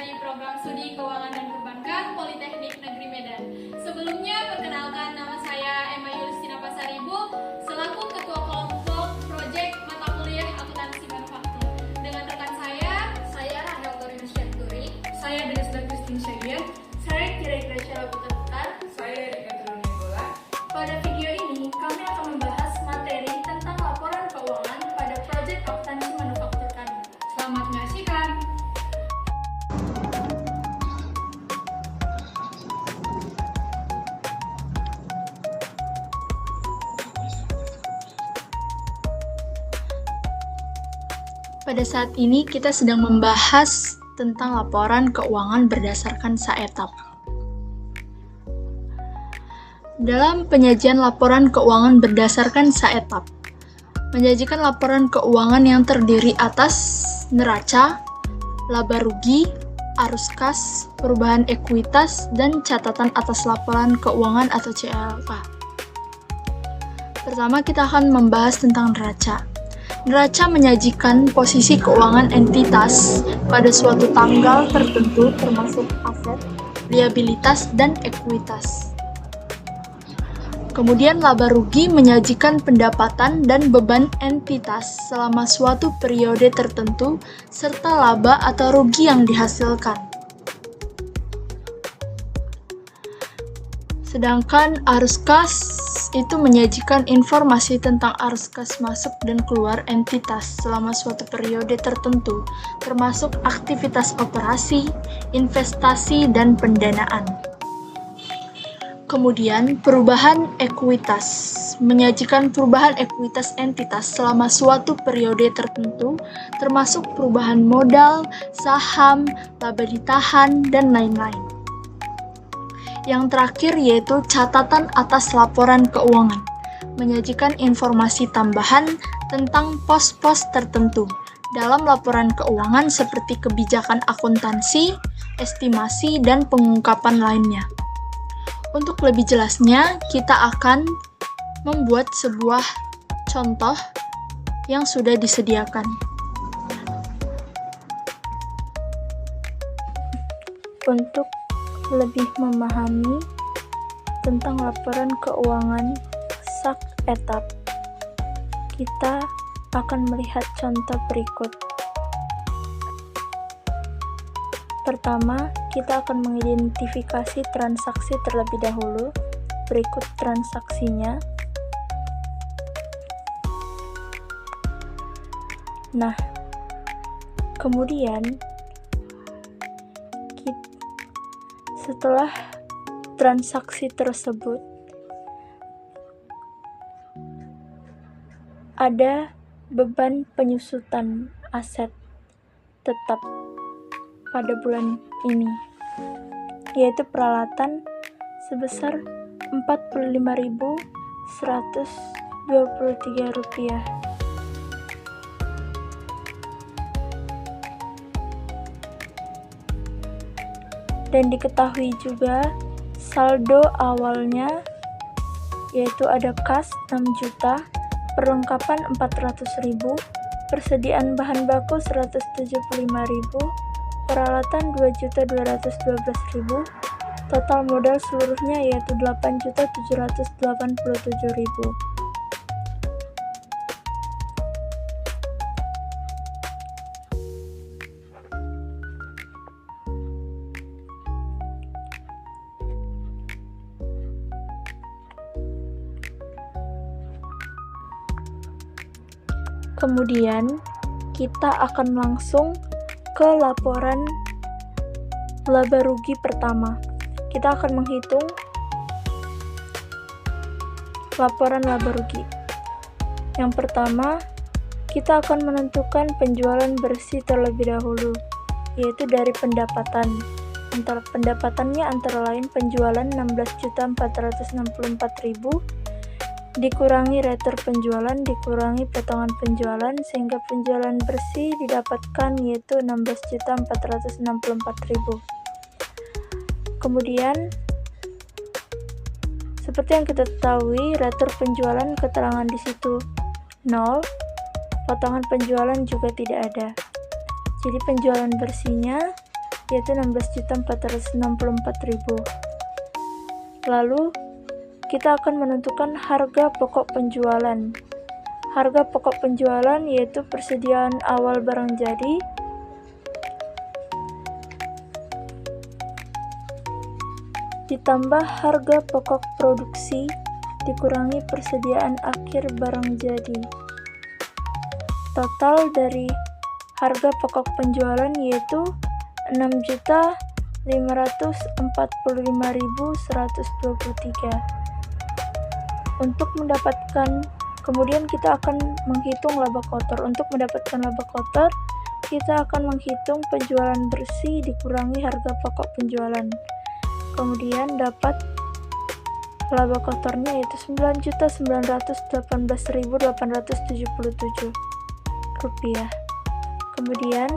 dari Program Studi Keuangan dan Perbankan Politeknik Negeri Medan. Sebelumnya, perkenalkan nama saya Emma Yulistina Pasaribu selaku Ketua Kelompok Proyek Mata Kuliah Akuntansi Manufaktur. Dengan rekan saya Rahel Torina Syanturi, saya Denisda Christine Syagian, saya Kira Gracia Butetar, saya Rika Trunegola. Pada video ini, kami akan membahas materi tentang laporan keuangan pada proyek akuntansi manufaktur kami. Selamat menyaksikan. Pada saat ini kita sedang membahas tentang laporan keuangan berdasarkan saetap. Dalam penyajian laporan keuangan berdasarkan saetap, menyajikan laporan keuangan yang terdiri atas neraca, laba rugi, arus kas, perubahan ekuitas, dan catatan atas laporan keuangan atau CLK. Pertama, kita akan membahas tentang neraca. Neraca menyajikan posisi keuangan entitas pada suatu tanggal tertentu termasuk aset, liabilitas, dan ekuitas. Kemudian laba rugi menyajikan pendapatan dan beban entitas selama suatu periode tertentu serta laba atau rugi yang dihasilkan. Sedangkan arus kas itu menyajikan informasi tentang arus kas masuk dan keluar entitas selama suatu periode tertentu, termasuk aktivitas operasi, investasi, dan pendanaan. Kemudian, perubahan ekuitas menyajikan perubahan ekuitas entitas selama suatu periode tertentu, termasuk perubahan modal, saham, laba ditahan, dan lain-lain. Yang terakhir yaitu catatan atas laporan keuangan, menyajikan informasi tambahan tentang pos-pos tertentu dalam laporan keuangan seperti kebijakan akuntansi, estimasi, dan pengungkapan lainnya. Untuk lebih jelasnya, kita akan membuat sebuah contoh yang sudah disediakan. Untuk lebih memahami tentang laporan keuangan saetap, kita akan melihat contoh berikut. Pertama, kita akan mengidentifikasi transaksi terlebih dahulu. Berikut transaksinya. Nah, kemudian setelah transaksi tersebut, ada beban penyusutan aset tetap pada bulan ini, yaitu peralatan sebesar Rp45.123. Dan diketahui juga saldo awalnya yaitu ada kas 6 juta, perlengkapan 400.000, persediaan bahan baku 175.000, peralatan 2.212.000, total modal seluruhnya yaitu 8.787.000. Kemudian kita akan langsung ke laporan laba rugi pertama. Kita akan menghitung laporan laba rugi. Yang pertama, kita akan menentukan penjualan bersih terlebih dahulu, yaitu dari pendapatan. Pendapatannya antara lain penjualan 16.464.000 dikurangi retur penjualan, dikurangi potongan penjualan, sehingga penjualan bersih didapatkan yaitu 16.464.000. Kemudian, seperti yang kita ketahui, retur penjualan keterangan di situ 0, potongan penjualan juga tidak ada. Jadi penjualan bersihnya yaitu 16.464.000. Lalu kita akan menentukan harga pokok penjualan. Harga pokok penjualan yaitu persediaan awal barang jadi ditambah harga pokok produksi dikurangi persediaan akhir barang jadi. Total dari harga pokok penjualan yaitu 6.545.123. Untuk mendapatkan, kemudian kita akan menghitung laba kotor. Untuk mendapatkan laba kotor, kita akan menghitung penjualan bersih dikurangi harga pokok penjualan. Kemudian dapat laba kotornya yaitu 9.918.877 rupiah. Kemudian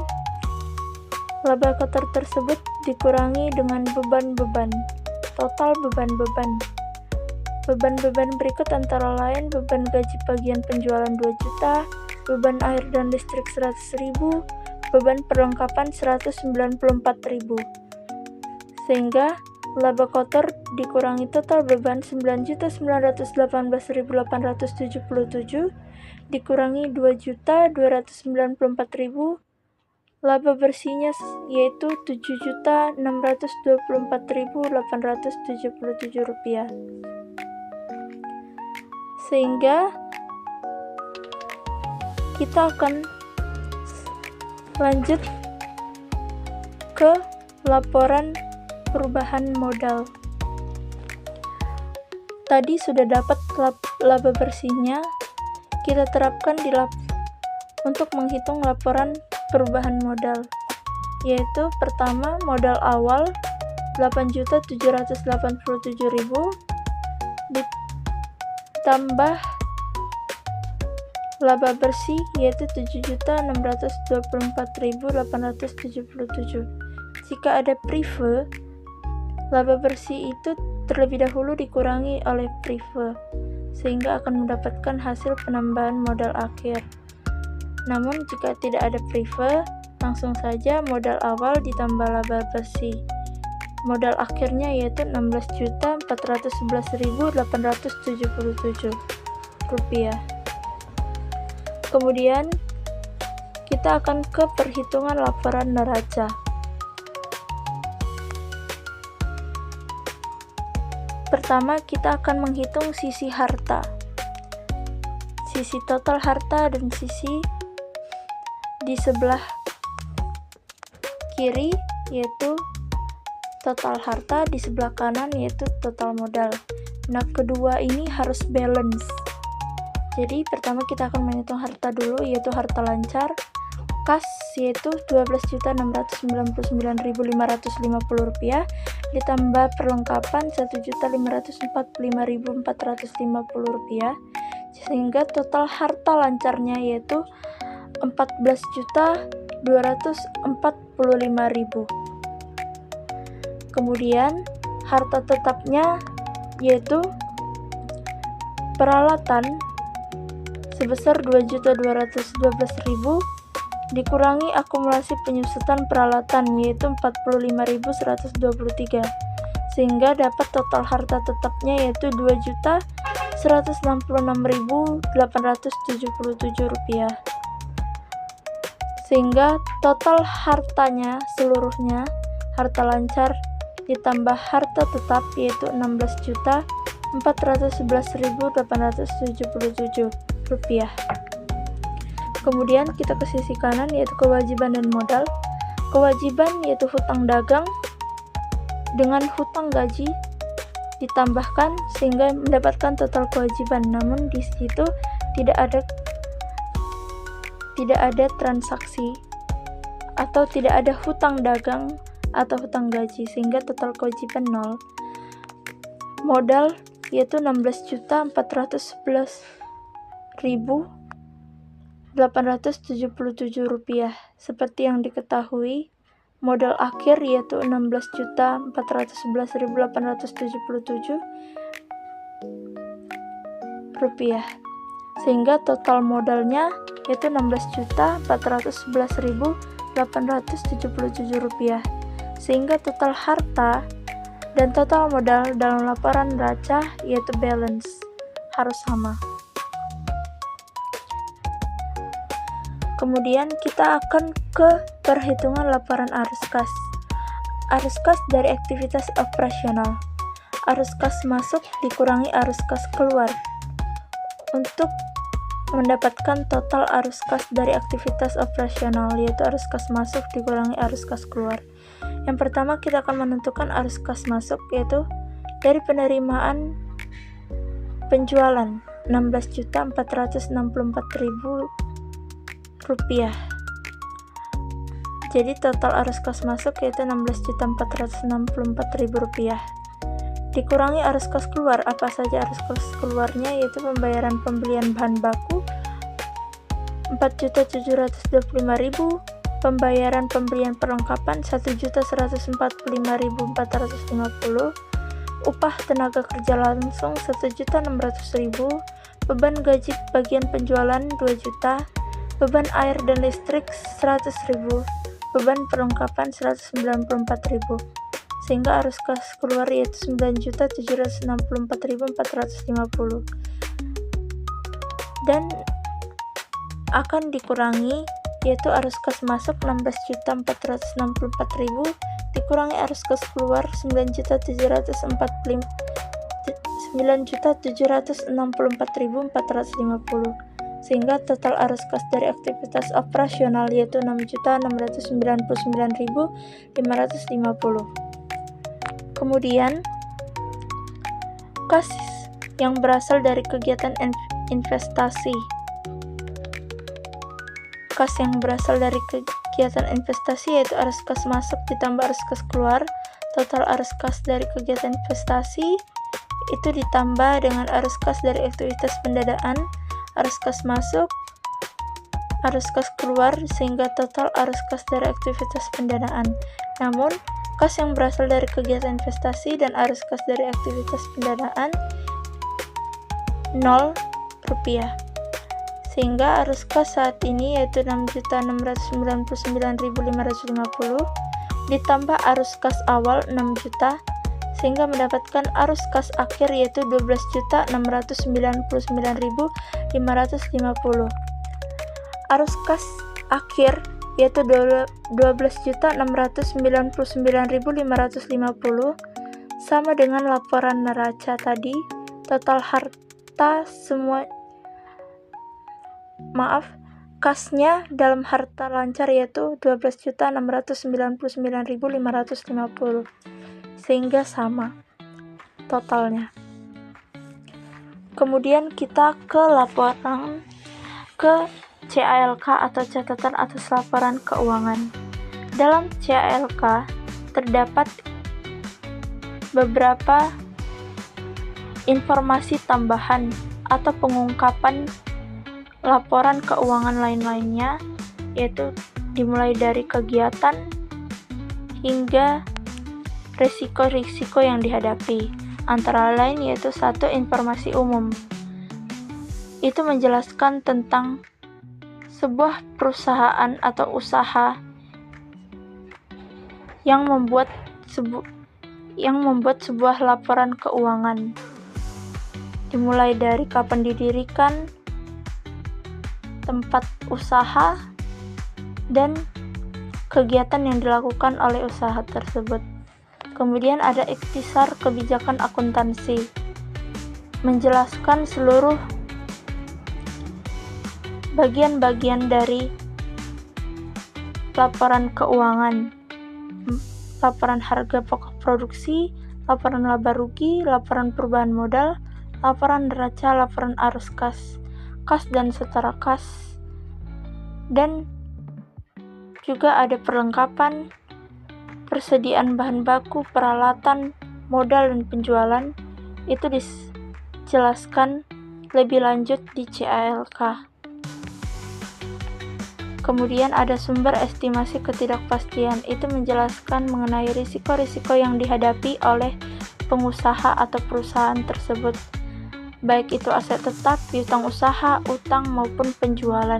laba kotor tersebut dikurangi dengan beban-beban. Total beban-beban. Beban-beban berikut antara lain beban gaji bagian penjualan 2 juta, beban air dan listrik 100.000, beban perlengkapan 194.000. Sehingga laba kotor dikurangi total beban 9.918.877 dikurangi 2.294.000. Laba bersihnya yaitu 7.624.877 rupiah. Sehingga kita akan lanjut ke laporan perubahan modal. Tadi sudah dapat laba bersihnya, kita terapkan untuk menghitung laporan perubahan modal, yaitu pertama modal awal 8.787.000 ditambah laba bersih yaitu 7.624.877. Jika ada prive, laba bersih itu terlebih dahulu dikurangi oleh prive, sehingga akan mendapatkan hasil penambahan modal akhir. Namun jika tidak ada prive, langsung saja modal awal ditambah laba bersih. Modal akhirnya yaitu 16.411.877 rupiah. Kemudian kita akan ke perhitungan laporan neraca. Pertama, kita akan menghitung sisi harta. Sisi total harta dan sisi di sebelah kiri yaitu total harta, di sebelah kanan yaitu total modal. Nah, kedua ini harus balance. Jadi pertama kita akan menghitung harta dulu, yaitu harta lancar. Kas yaitu 12.699.550 rupiah ditambah perlengkapan 1.545.450 rupiah, sehingga total harta lancarnya yaitu 14.245.000. Kemudian harta tetapnya yaitu peralatan sebesar 2.212.000 dikurangi akumulasi penyusutan peralatan yaitu 45.123, sehingga dapat total harta tetapnya yaitu 2.166.877 rupiah. Sehingga total hartanya seluruhnya, harta lancar ditambah harta tetap yaitu 16.411.877 rupiah. Kemudian kita ke sisi kanan yaitu kewajiban dan modal. Kewajiban yaitu hutang dagang dengan hutang gaji ditambahkan sehingga mendapatkan total kewajiban. Namun di situ tidak ada transaksi atau tidak ada hutang dagang atau hutang gaji, sehingga total kewajiban 0. Modal yaitu 16.411.877 rupiah. Seperti yang diketahui, modal akhir yaitu 16.411.877 rupiah. Sehingga total modalnya yaitu 16.411.877 rupiah. sehingga total harta dan total modal dalam laporan neraca yaitu balance harus sama. Kemudian kita akan ke perhitungan laporan arus kas. Arus kas dari aktivitas operasional. Arus kas masuk dikurangi arus kas keluar. Untuk mendapatkan total arus kas dari aktivitas operasional, yaitu arus kas masuk dikurangi arus kas keluar. Yang pertama kita akan menentukan arus kas masuk, yaitu dari penerimaan penjualan 16.464.000 rupiah. Jadi total arus kas masuk yaitu 16.464.000 rupiah. Dikurangi arus kas keluar. Apa saja arus kas keluarnya? Yaitu pembayaran pembelian bahan baku 4.725.000, pembayaran pembelian perlengkapan 1.145.450, upah tenaga kerja langsung 1.600.000, beban gaji bagian penjualan 2 juta, beban air dan listrik 100.000, beban perlengkapan 194.000, sehingga arus kas keluar yaitu 9.764.450, dan akan dikurangi yaitu arus kas masuk 16.464.000 dikurangi arus kas keluar 9.764.450, sehingga total arus kas dari aktivitas operasional yaitu 6.699.550. Kemudian kas yang berasal dari kegiatan investasi. Kas yang berasal dari kegiatan investasi yaitu arus kas masuk ditambah arus kas keluar. Total arus kas dari kegiatan investasi itu ditambah dengan arus kas dari aktivitas pendanaan, arus kas masuk, arus kas keluar, sehingga total arus kas dari aktivitas pendanaan. Namun, kas yang berasal dari kegiatan investasi dan arus kas dari aktivitas pendanaan 0 rupiah. Sehingga arus kas saat ini yaitu 6.699.550 ditambah arus kas awal 6 juta, sehingga mendapatkan arus kas akhir yaitu 12.699.550. Arus kas akhir yaitu 12.699.550 sama dengan laporan neraca tadi. Total harta kasnya dalam harta lancar yaitu 12.699.550, sehingga sama totalnya. Kemudian kita ke laporan ke CALK atau catatan atas laporan keuangan. Dalam CALK terdapat beberapa informasi tambahan atau pengungkapan laporan keuangan lain-lainnya, yaitu dimulai dari kegiatan hingga risiko-risiko yang dihadapi. Antara lain yaitu 1. Informasi umum. Itu menjelaskan tentang sebuah perusahaan atau usaha yang membuat sebuah laporan keuangan, dimulai dari kapan didirikan, tempat usaha, dan kegiatan yang dilakukan oleh usaha tersebut. Kemudian ada ikhtisar kebijakan akuntansi, menjelaskan seluruh bagian-bagian dari laporan keuangan, laporan harga pokok produksi, laporan laba rugi, laporan perubahan modal, laporan neraca, laporan arus kas, kas dan setara kas, dan juga ada perlengkapan, persediaan bahan baku, peralatan, modal, dan penjualan. Itu dijelaskan lebih lanjut di CALK. Kemudian ada sumber estimasi ketidakpastian, itu menjelaskan mengenai risiko-risiko yang dihadapi oleh pengusaha atau perusahaan tersebut, baik itu aset tetap, piutang usaha, utang, maupun penjualan.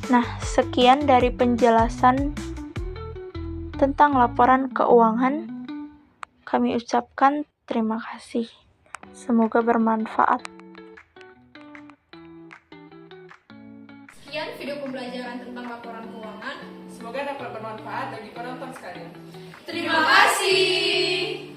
Nah, sekian dari penjelasan tentang laporan keuangan. Kami ucapkan terima kasih. Semoga bermanfaat. Sekian video pembelajaran tentang laporan keuangan. Semoga dapat bermanfaat bagi penonton sekalian. Terima kasih.